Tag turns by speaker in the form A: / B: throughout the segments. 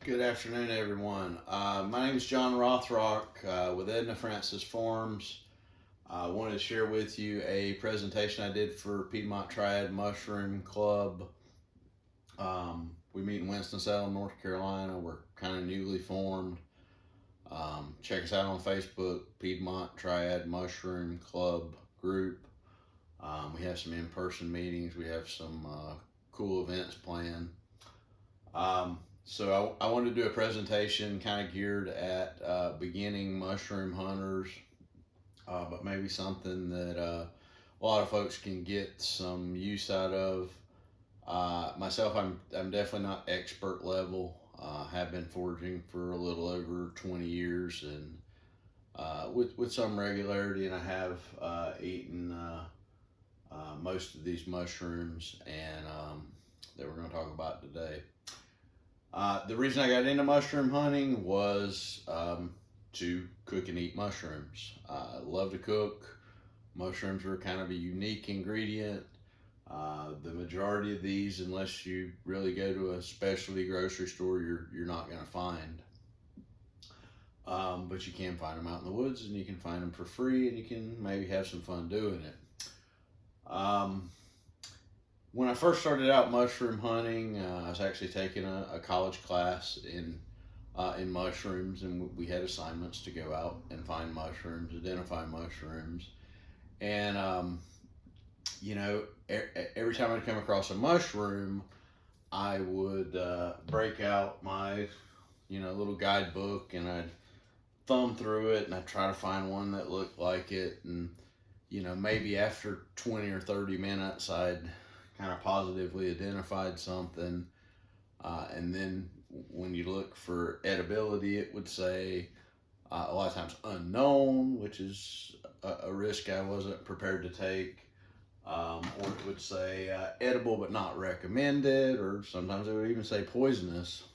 A: Good afternoon, everyone. My name is John Rothrock with Edna Francis Farms. I wanted to share with you a presentation I did for Piedmont Triad Mushroom Club. We meet in Winston-Salem, North Carolina. We're kind of newly formed. Check us out on Facebook, Piedmont Triad Mushroom Club group. We have some in-person meetings. We have some cool events planned. So I wanted to do a presentation kind of geared at beginning mushroom hunters, but maybe something that a lot of folks can get some use out of. Myself, I'm definitely not expert level. Have been foraging for a little over 20 years and with some regularity, and I have eaten most of these mushrooms and that we're going to talk about today. The reason I got into mushroom hunting was to cook and eat mushrooms. I love to cook. Mushrooms are kind of a unique ingredient. The majority of these, unless you really go to a specialty grocery store, you're not going to find. But you can find them out in the woods, and you can find them for free, and you can maybe have some fun doing it. When I first started out mushroom hunting, I was actually taking a college class in mushrooms, and we had assignments to go out and find mushrooms, identify mushrooms, and every time I'd come across a mushroom, I would break out my little guidebook, and I'd thumb through it, and I'd try to find one that looked like it, and maybe after 20 or 30 minutes, I'd kind of positively identified something, and then when you look for edibility, it would say a lot of times unknown, which is a risk I wasn't prepared to take, or it would say edible but not recommended, or sometimes it would even say poisonous.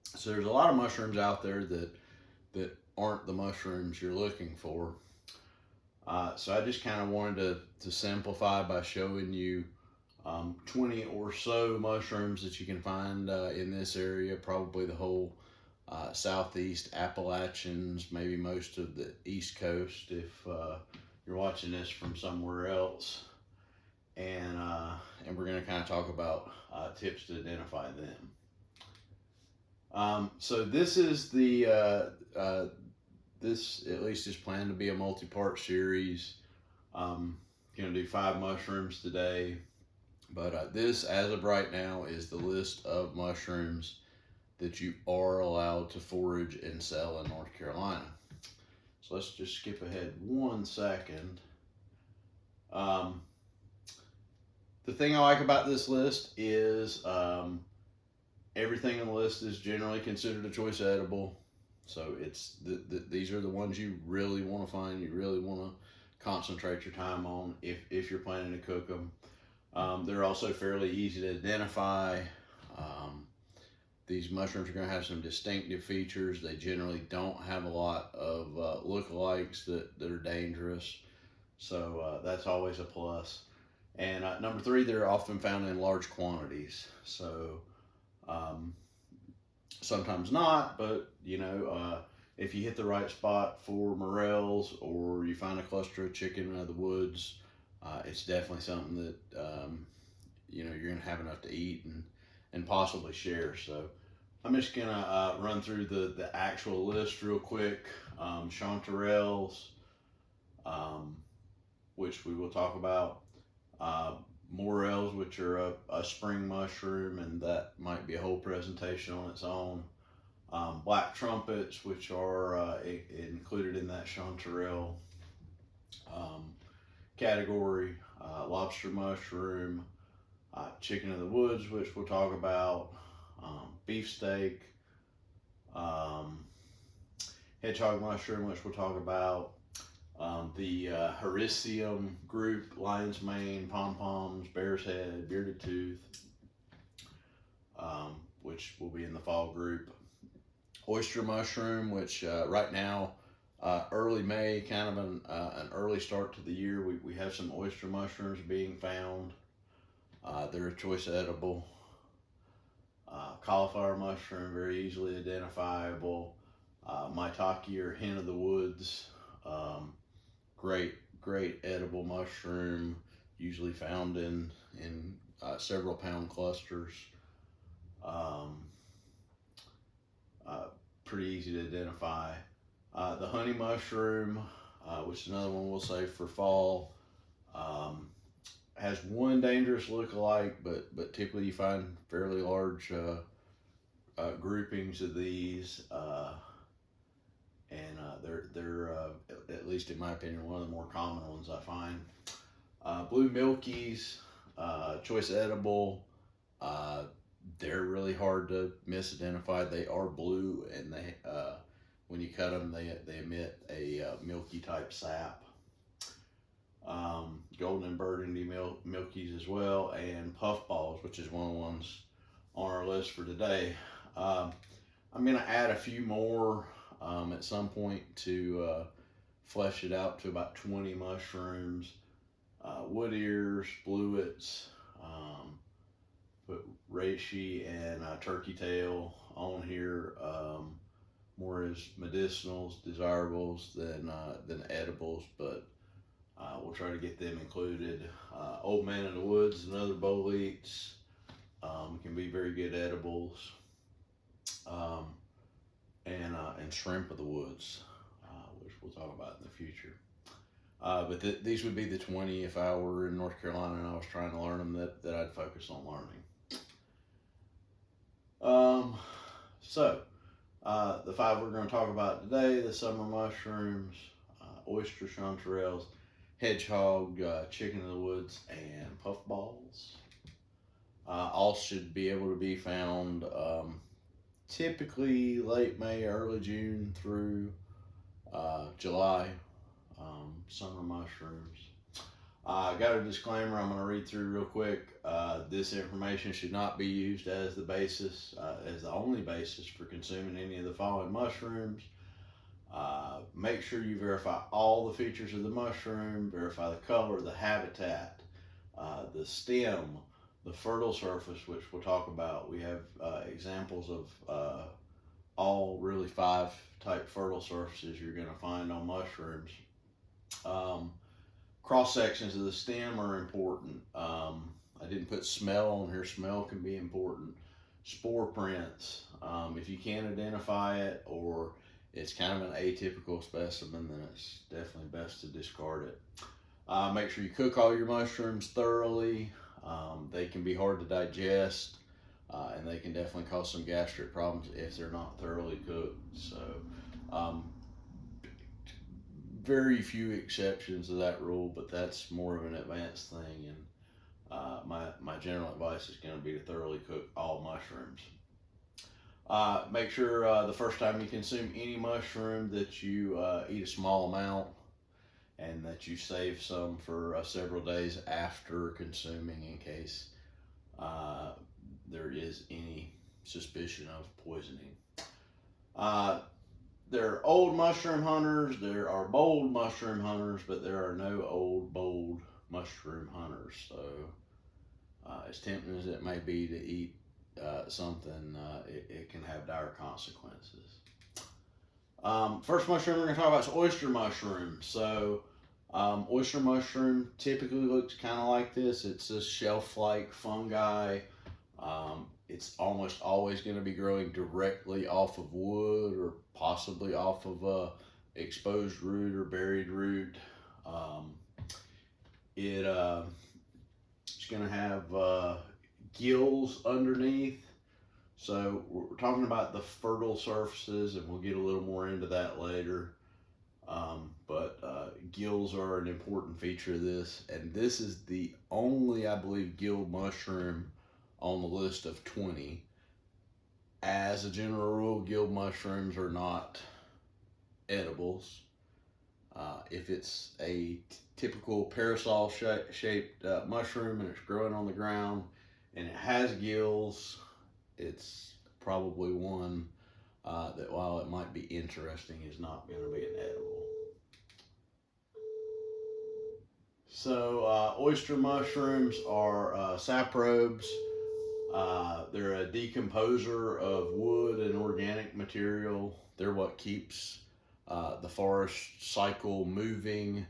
A: So there's a lot of mushrooms out there that aren't the mushrooms you're looking for. So I just kind of wanted to simplify by showing you 20 or so mushrooms that you can find in this area, probably the whole southeast Appalachians, maybe most of the East Coast if you're watching this from somewhere else. And we're going to kind of talk about tips to identify them. So this is this at least is planned to be a multi-part series. Going to do 5 mushrooms today. But this, as of right now, is the list of mushrooms that you are allowed to forage and sell in North Carolina. So let's just skip ahead 1 second. The thing I like about this list is everything on the list is generally considered a choice edible. So it's these are the ones you really want to find, you really want to concentrate your time on if you're planning to cook them. They're also fairly easy to identify. These mushrooms are going to have some distinctive features. They generally don't have a lot of lookalikes that are dangerous. So that's always a plus. And number 3, they're often found in large quantities. So sometimes not, but if you hit the right spot for morels, or you find a cluster of chicken out of the woods, it's definitely something that you're going to have enough to eat and possibly share. So I'm just going to run through the actual list real quick. Chanterelles, which we will talk about. Morels, which are a spring mushroom, and that might be a whole presentation on its own. Black trumpets, which are included in that chanterelle category. Lobster mushroom, chicken of the woods, which we'll talk about, beefsteak, hedgehog mushroom, which we'll talk about, the Hericium group, lion's mane, pom-poms, bear's head, bearded tooth, which will be in the fall group. Oyster mushroom, which right now, early May, kind of an early start to the year, we have some oyster mushrooms being found. They're a choice edible. Cauliflower mushroom, very easily identifiable. Maitake or hen of the woods, um, great edible mushroom, usually found in several pound clusters. Um, uh, Pretty easy to identify. The honey mushroom, which is another one we'll save for fall, um, has one dangerous look-alike, but typically you find fairly large groupings of these, and they're at least in my opinion one of the more common ones I find. Blue milkies, choice edible. Uh, they're really hard to misidentify. They are blue, and they when you cut them, they emit a milky type sap. Golden and burgundy milkies as well, and puffballs, which is one of the ones on our list for today. I'm going to add a few more at some point to flesh it out to about 20 mushrooms. Wood ears, bluets, put reishi and turkey tail on here, more as medicinals, desirables than edibles, but we'll try to get them included. Old Man in the Woods and other boletes can be very good edibles, and shrimp of the woods, which we'll talk about in the future. But these would be the 20 if I were in North Carolina and I was trying to learn them that I'd focus on learning. The 5 we're going to talk about today: the summer mushrooms, oyster chanterelles, hedgehog, chicken of the woods, and puffballs. All should be able to be found typically late May, early June through July. Summer mushrooms. I got a disclaimer I'm going to read through real quick. This information should not be used as the basis, as the only basis for consuming any of the following mushrooms. Make sure you verify all the features of the mushroom, verify the color, the habitat, the stem, the fertile surface, which we'll talk about. We have examples of all really 5 type fertile surfaces you're going to find on mushrooms. Cross sections of the stem are important. I didn't put smell on here. Smell can be important. Spore prints. If you can't identify it, or it's kind of an atypical specimen, then it's definitely best to discard it. Make sure you cook all your mushrooms thoroughly. They can be hard to digest, and they can definitely cause some gastric problems if they're not thoroughly cooked. So, very few exceptions to that rule, but that's more of an advanced thing. And my general advice is going to be to thoroughly cook all mushrooms. Make sure the first time you consume any mushroom that you eat a small amount, and that you save some for several days after consuming, in case there is any suspicion of poisoning. There are old mushroom hunters, there are bold mushroom hunters, but there are no old, bold mushroom hunters. So as tempting as it may be to eat something, it can have dire consequences. First mushroom we're going to talk about is oyster mushroom. So oyster mushroom typically looks kind of like this. It's a shelf-like fungi. It's almost always going to be growing directly off of wood, or possibly off of a exposed root or buried root. It's going to have gills underneath. So we're talking about the fertile surfaces, and we'll get a little more into that later. But gills are an important feature of this, and this is the only, I believe, gilled mushroom on the list of 20. As a general rule, gilled mushrooms are not edibles. If it's a typical parasol shaped mushroom and it's growing on the ground and it has gills, it's probably one that, while it might be interesting, is not going to be an edible. So oyster mushrooms are saprobes. They're a decomposer of wood and organic material. They're what keeps the forest cycle moving,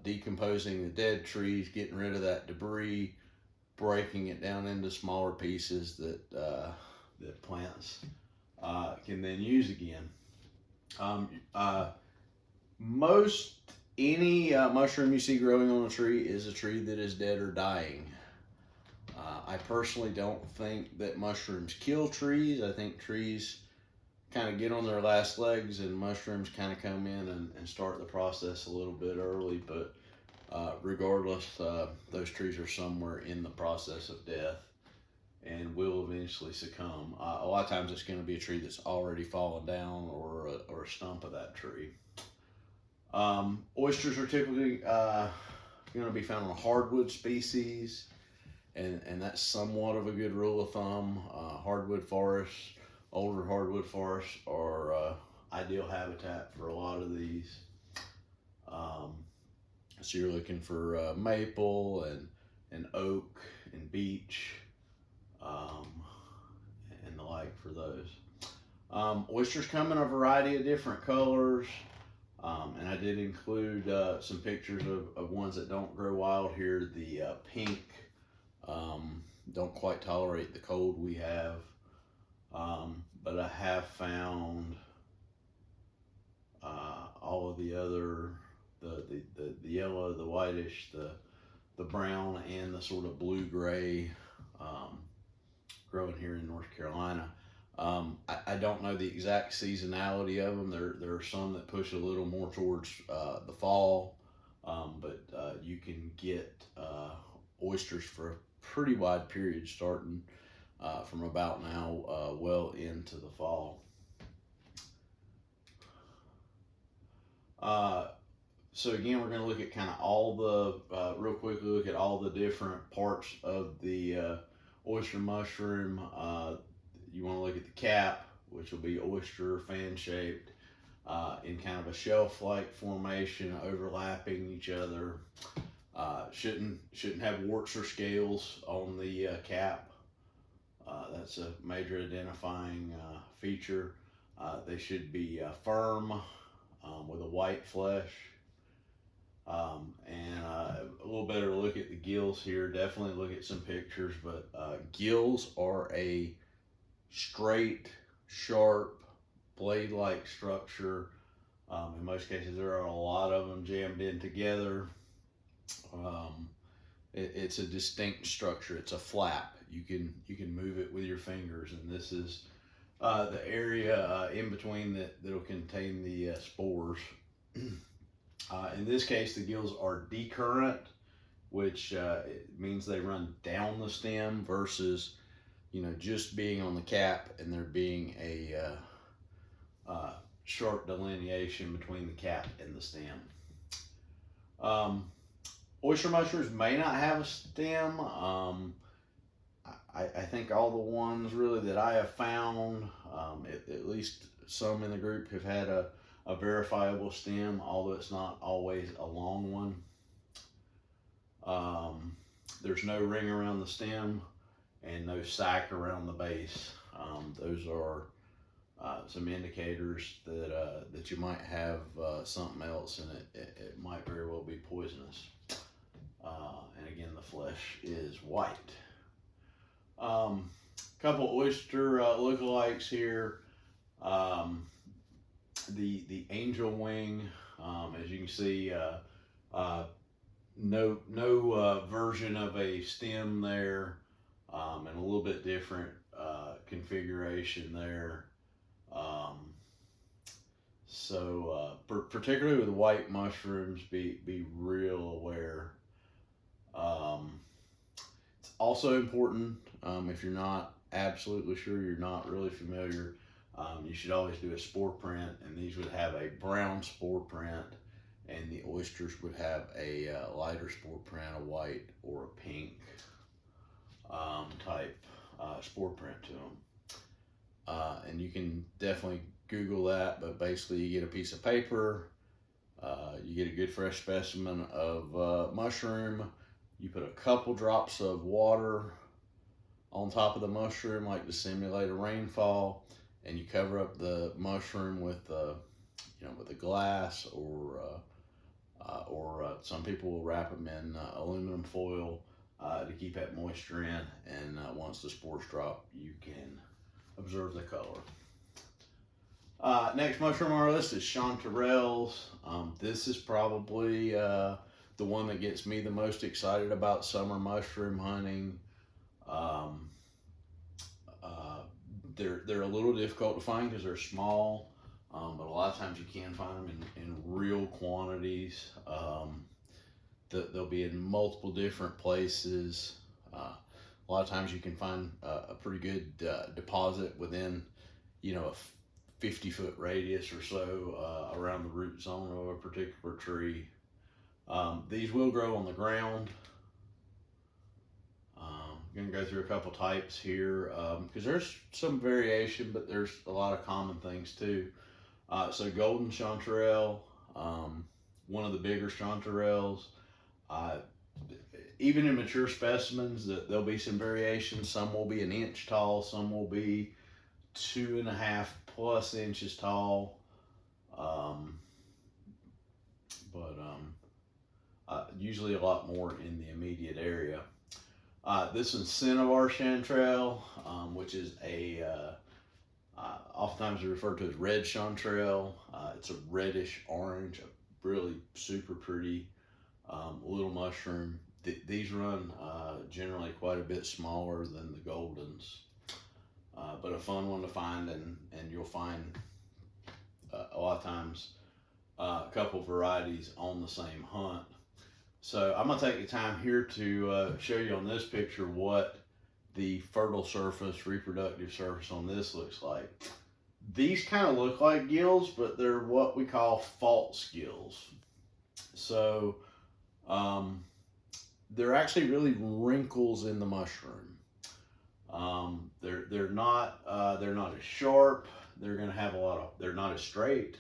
A: decomposing the dead trees, getting rid of that debris, breaking it down into smaller pieces that plants can then use again. Most any mushroom you see growing on a tree is a tree that is dead or dying. I personally don't think that mushrooms kill trees. I think trees kind of get on their last legs, and mushrooms kind of come in and start the process a little bit early. But regardless, those trees are somewhere in the process of death and will eventually succumb. A lot of times it's going to be a tree that's already fallen down, or a stump of that tree. Oysters are typically going to be found on hardwood species, and that's somewhat of a good rule of thumb. Hardwood forests, older hardwood forests are ideal habitat for a lot of these. So you're looking for maple and oak and beech and the like for those. Oysters come in a variety of different colors. And I did include some pictures of ones that don't grow wild here. The pink don't quite tolerate the cold we have. But I have found all of the other, the yellow, the whitish, the brown, and the sort of blue-gray growing here in North Carolina. I don't know the exact seasonality of them. There are some that push a little more towards the fall, but you can get oysters for a pretty wide period, starting from about now well into the fall. So again, we're going to look at kind of all the, real quickly look at all the different parts of the oyster mushroom. You want to look at the cap, which will be oyster fan shaped in kind of a shelf-like formation, overlapping each other. Shouldn't have warts or scales on the cap. That's a major identifying feature. They should be firm with a white flesh. And a little better look at the gills here. Definitely look at some pictures, but gills are a straight, sharp, blade-like structure. In most cases, there are a lot of them jammed in together. It's a distinct structure. It's a flap. You can move it with your fingers, and this is the area in between that'll contain the spores. In this case, the gills are decurrent, which means they run down the stem versus just being on the cap and there being a sharp delineation between the cap and the stem. Oyster mushrooms may not have a stem. I think all the ones really that I have found, at least some in the group, have had a verifiable stem, although it's not always a long one. There's no ring around the stem and no sac around the base. Those are some indicators that you might have something else, and it might very well be poisonous. And again, the flesh is white. Couple oyster lookalikes here. The angel wing, as you can see, no version of a stem there, and a little bit different configuration there. So particularly with white mushrooms, be real aware. It's also important, if you're not absolutely sure, you're not really familiar, you should always do a spore print, and these would have a brown spore print, and the oysters would have a lighter spore print, a white or a pink type spore print to them. And you can definitely Google that, but basically you get a piece of paper, you get a good fresh specimen of mushroom, you put a couple drops of water on top of the mushroom, like to simulate a rainfall, and you cover up the mushroom with with a glass, or some people will wrap them in aluminum foil to keep that moisture in. And once the spores drop, you can observe the color. Next mushroom on our list is chanterelles. This is probably the one that gets me the most excited about summer mushroom hunting. They're a little difficult to find because they're small, but a lot of times you can find them in real quantities. They'll be in multiple different places. A lot of times you can find a pretty good deposit within, a 50-foot radius or so around the root zone of a particular tree. These will grow on the ground. I'm going to go through a couple types here because there's some variation, but there's a lot of common things too. So golden chanterelle, one of the bigger chanterelles. Even in mature specimens, there'll be some variations. Some will be an inch tall, some will be 2.5+ inches tall. Usually a lot more in the immediate area. This one's cinnabar chanterelle, which is oftentimes referred to as red chanterelle. It's a reddish orange, a really super pretty little mushroom. These run generally quite a bit smaller than the goldens, but a fun one to find, and you'll find a lot of times a couple varieties on the same hunt. So I'm going to take the time here to show you on this picture what the fertile surface, reproductive surface on this looks like. These kind of look like gills, but they're what we call false gills. So they're actually really wrinkles in the mushroom. They're not as sharp. They're going to have they're not as straight.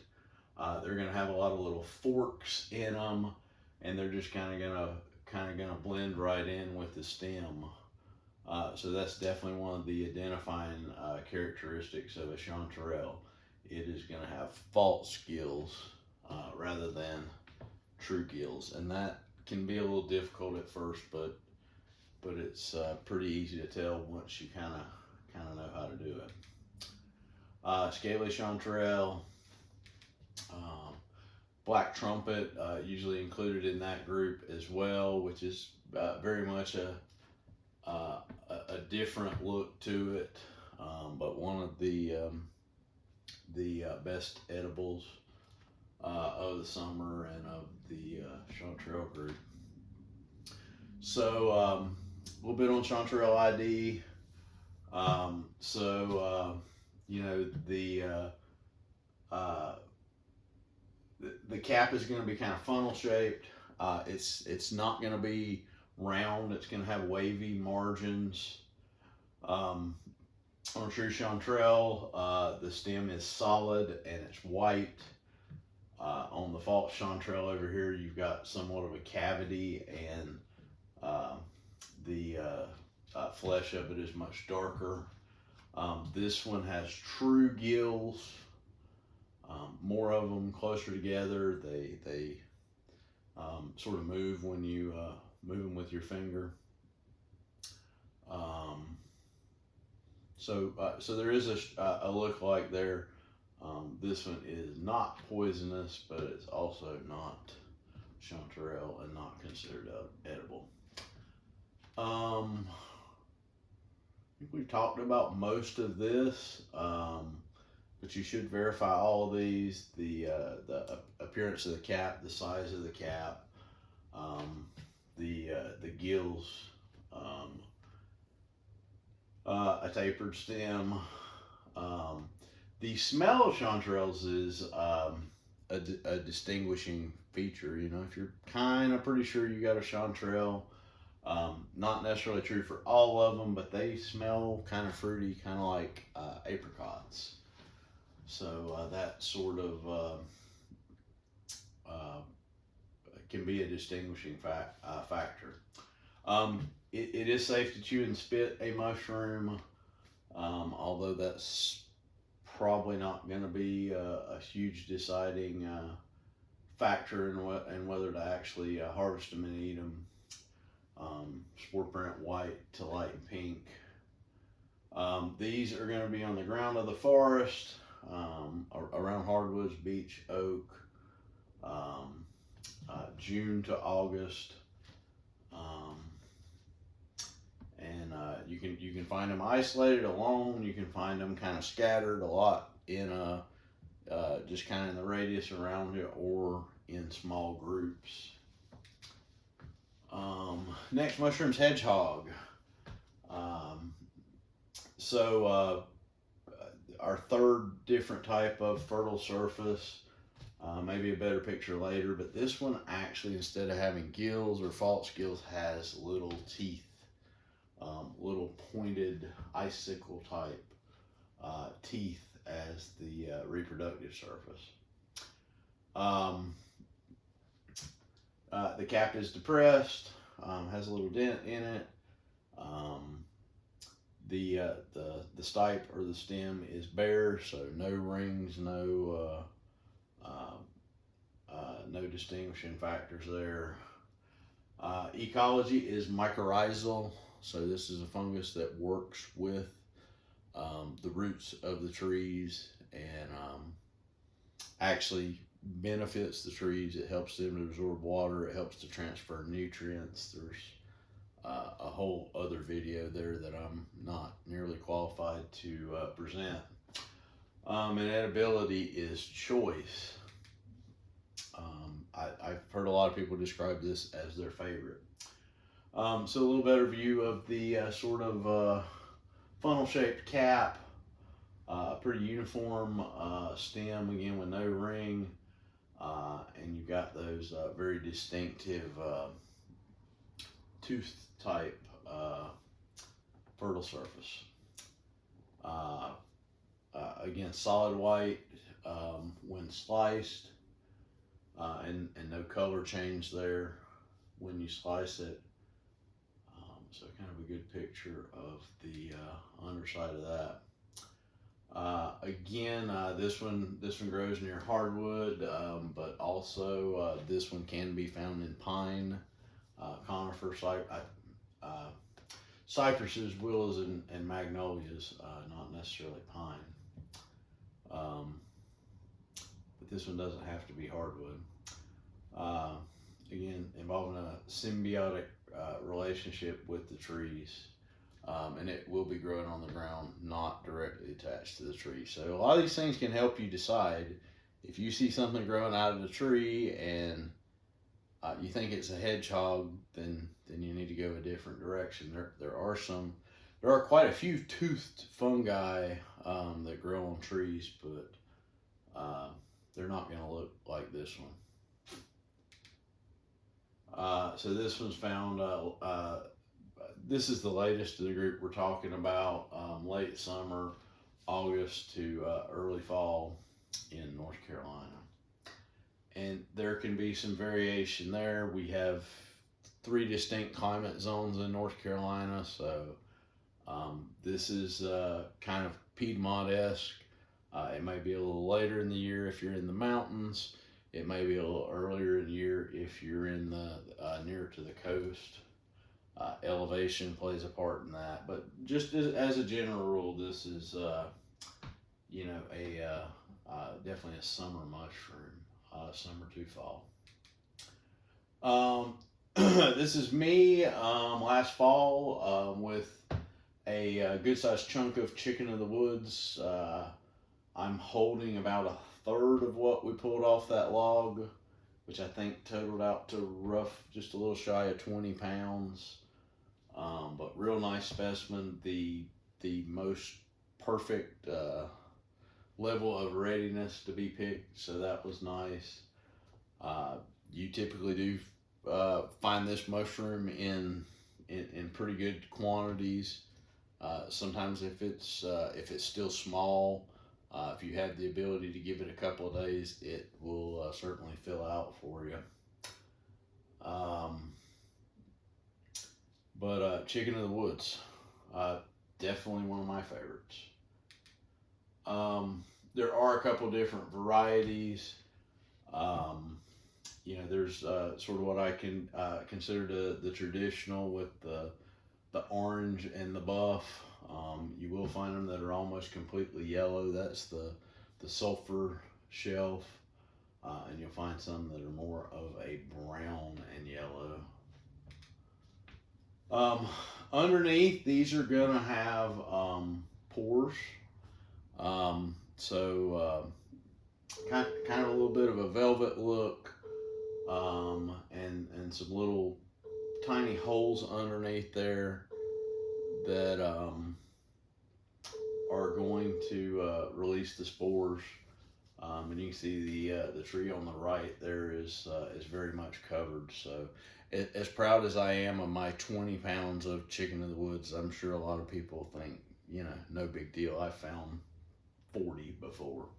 A: They're going to have a lot of little forks in them, and they're just kind of gonna blend right in with the stem. So that's definitely one of the identifying characteristics of a chanterelle. It is going to have false gills rather than true gills, and that can be a little difficult at first, but it's pretty easy to tell once you kind of know how to do it. Scaly chanterelle. Black trumpet, usually included in that group as well, which is very much a different look to it, but one of the best edibles of the summer and of the chanterelle group. So a little bit on chanterelle ID. The cap is going to be kind of funnel shaped. It's not going to be round. It's going to have wavy margins. On a true chanterelle, the stem is solid and it's white. On the false chanterelle over here, you've got somewhat of a cavity, and the flesh of it is much darker. This one has true gills. More of them closer together. They sort of move when you move them with your finger. So there is a look-alike there. This one is not poisonous, but it's also not chanterelle and not considered edible. I think we've talked about most of this, but you should verify all of these: the appearance of the cap, the size of the cap, the gills, a tapered stem. The smell of chanterelles is a distinguishing feature. You know, if you're kind of pretty sure you got a chanterelle, not necessarily true for all of them, but they smell kind of fruity, kind of like apricots. So that sort of can be a distinguishing factor. it is safe to chew and spit a mushroom, although that's probably not going to be a huge deciding factor in whether to actually harvest them and eat them. Spore print white to light pink. These are going to be on the ground of the forest, around hardwoods, beech, oak, June to August. And you can find them isolated, alone. You can find them kind of scattered a lot in just kind of in the radius around it, or in small groups. Next, mushrooms, hedgehog. So our third different type of fertile surface. Maybe a better picture later, but this one actually, instead of having gills or false gills, has little teeth. Little pointed icicle type teeth as the reproductive surface. The cap is depressed, has a little dent in it. The stipe or the stem is bare, so no rings, no distinguishing factors there. Ecology is mycorrhizal. So this is a fungus that works with the roots of the trees, and actually benefits the trees. It helps them to absorb water. It helps to transfer nutrients. There's a whole other video there that I'm not nearly qualified to present. And edibility is choice. I've heard a lot of people describe this as their favorite. So a little better view of the sort of funnel-shaped cap, pretty uniform stem, again with no ring, and you've got those very distinctive tooth type fertile surface. Again, solid white when sliced, and no color change there when you slice it. So kind of a good picture of the underside of that. Again, this one grows near hardwood, but also this one can be found in pine, conifer, cypresses, willows, and magnolias, not necessarily pine. But this one doesn't have to be hardwood. Again, involving a symbiotic relationship with the trees, and it will be growing on the ground, not directly attached to the tree. So a lot of these things can help you decide. If you see something growing out of the tree and you think it's a hedgehog, then you need to go a different direction. There are quite a few toothed fungi that grow on trees, but they're not going to look like this one. So this one's found, this is the latest of the group we're talking about, late summer, August to early fall in North Carolina. And there can be some variation there. We have 3 distinct climate zones in North Carolina, so this is kind of Piedmont-esque. It may be a little later in the year if you're in the mountains. It may be a little earlier in the year if you're in the nearer to the coast. Elevation plays a part in that, but just as a general rule, this is definitely a summer mushroom, summer to fall. This is me last fall with a good sized chunk of chicken of the woods. I'm holding about a third of what we pulled off that log, which I think totaled out to just a little shy of 20 pounds. But real nice specimen, the most perfect level of readiness to be picked, so that was nice. You typically do find this mushroom in pretty good quantities. Sometimes if it's still small, if you have the ability to give it a couple of days, it will certainly fill out for you. But chicken of the woods, definitely one of my favorites. There are a couple different varieties. Um, there's sort of what I can consider the traditional with the orange and the buff. You will find them that are almost completely yellow. That's the sulfur shelf. And you'll find some that are more of a brown and yellow. Um, Underneath, these are gonna have pores. Kind of a little bit of a velvet look, and some little tiny holes underneath there that are going to release the spores. And you can see the tree on the right there is very much covered. So, as proud as I am of my 20 pounds of chicken of the woods, I'm sure a lot of people think, no big deal. I found 40 before.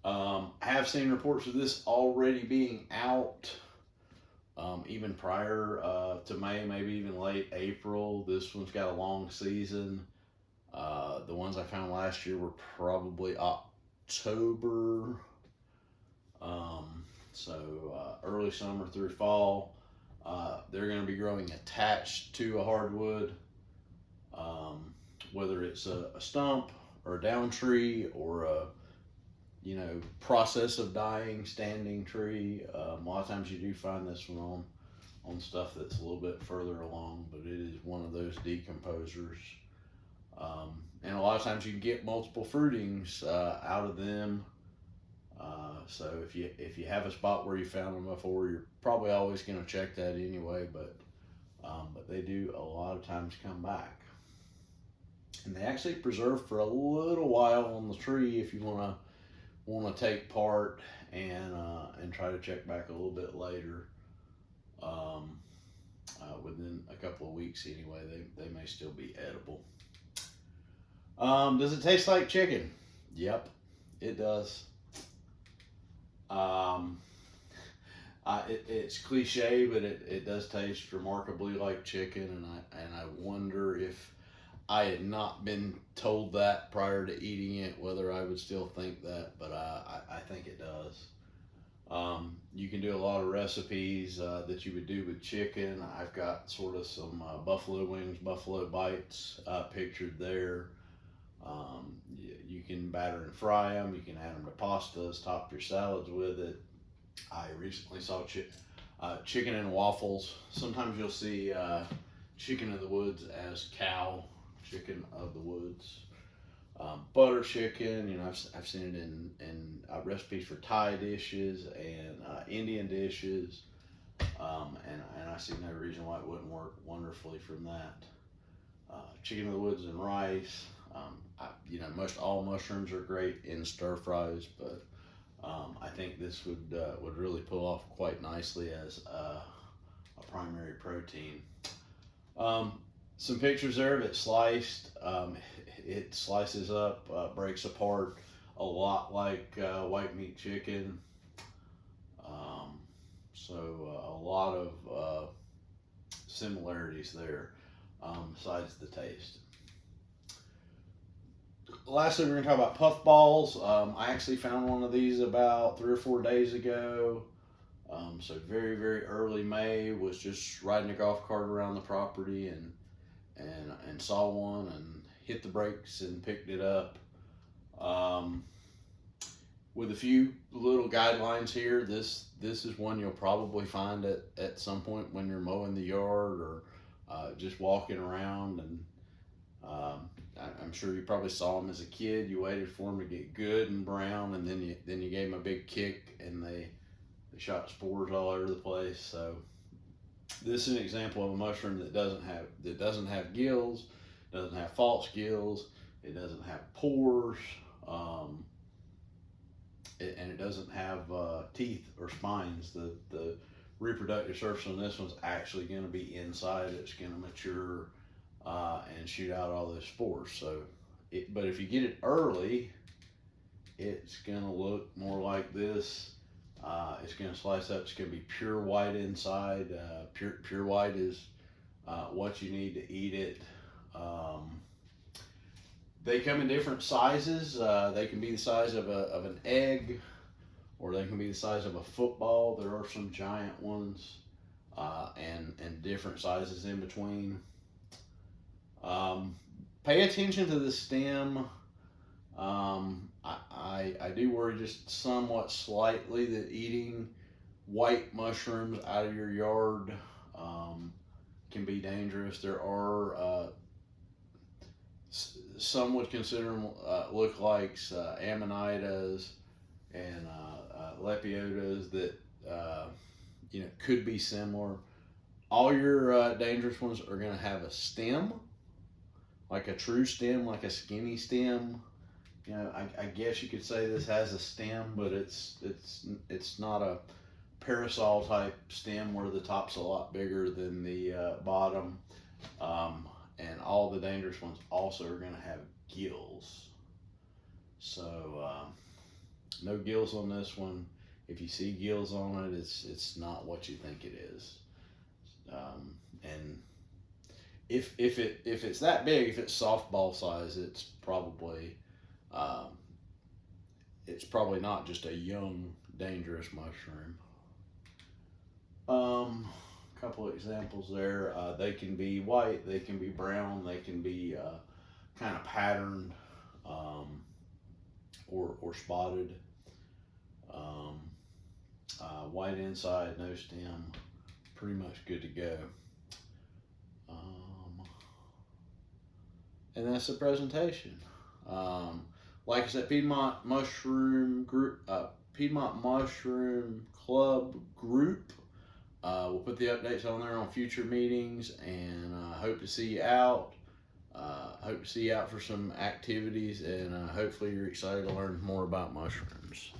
A: I have seen reports of this already being out, even prior to May, maybe even late April. This one's got a long season. The ones I found last year were probably October, early summer through fall. They're going to be growing attached to a hardwood, whether it's a stump or a down tree or a process of dying standing tree. A lot of times you do find this one on stuff that's a little bit further along, but it is one of those decomposers. And a lot of times you can get multiple fruitings out of them. So if you have a spot where you found them before, you're probably always going to check that anyway. But they do a lot of times come back, and they actually preserve for a little while on the tree if you want to take part and try to check back a little bit later. Within a couple of weeks anyway, they may still be edible. Does it taste like chicken? Yep, it does. It's cliche, but it does taste remarkably like chicken, and I wonder if I had not been told that prior to eating it, whether I would still think that, but I think it does. You can do a lot of recipes that you would do with chicken. I've got sort of some buffalo wings, buffalo bites pictured there. You can batter and fry them. You can add them to pastas, top your salads with it. I recently saw chicken and waffles. Sometimes you'll see chicken of the woods as cow chicken of the woods. Butter chicken, I've seen it in recipes for Thai dishes and Indian dishes, and I see no reason why it wouldn't work wonderfully from that. Chicken of the woods and rice. Most all mushrooms are great in stir fries, but I think this would really pull off quite nicely as a primary protein. Some pictures there of it sliced. It slices up, breaks apart a lot like white meat chicken. A lot of similarities there, besides the taste. Lastly, we're going to talk about puff balls. I actually found one of these about 3 or 4 days ago. So very, very early May, was just riding a golf cart around the property and saw one and hit the brakes and picked it up. With a few little guidelines here, this is one you'll probably find at some point when you're mowing the yard or just walking around. And I'm sure you probably saw them as a kid. You waited for them to get good and brown, and then you gave them a big kick, and they shot spores all over the place. So this is an example of a mushroom that doesn't have gills, doesn't have false gills, it doesn't have pores, and it doesn't have teeth or spines. The reproductive surface on this one's actually going to be inside. It's going to mature and shoot out all those spores. But if you get it early, it's going to look more like this. It's going to slice up. It's going to be pure white inside. Pure white is what you need to eat it. They come in different sizes. They can be the size of an egg, or they can be the size of a football. There are some giant ones, and different sizes in between. Pay attention to the stem. I do worry just somewhat slightly that eating white mushrooms out of your yard can be dangerous. There are some would consider them lookalikes, amanitas and lepiotas that could be similar. All your dangerous ones are going to have a stem, like a true stem, like a skinny stem. I guess you could say this has a stem, but it's not a parasol type stem where the top's a lot bigger than the bottom. And all the dangerous ones also are going to have gills. So no gills on this one. If you see gills on it, it's not what you think it is. And if it's that big, if it's softball size, it's probably not just a young dangerous mushroom. Couple of examples there. They can be white, they can be brown, they can be kind of patterned or spotted. White inside, no stem, pretty much good to go. And that's the presentation. Like I said, Piedmont Mushroom Club group. We'll put the updates on there on future meetings, and hope to see you out. Hope to see you out for some activities, and hopefully you're excited to learn more about mushrooms.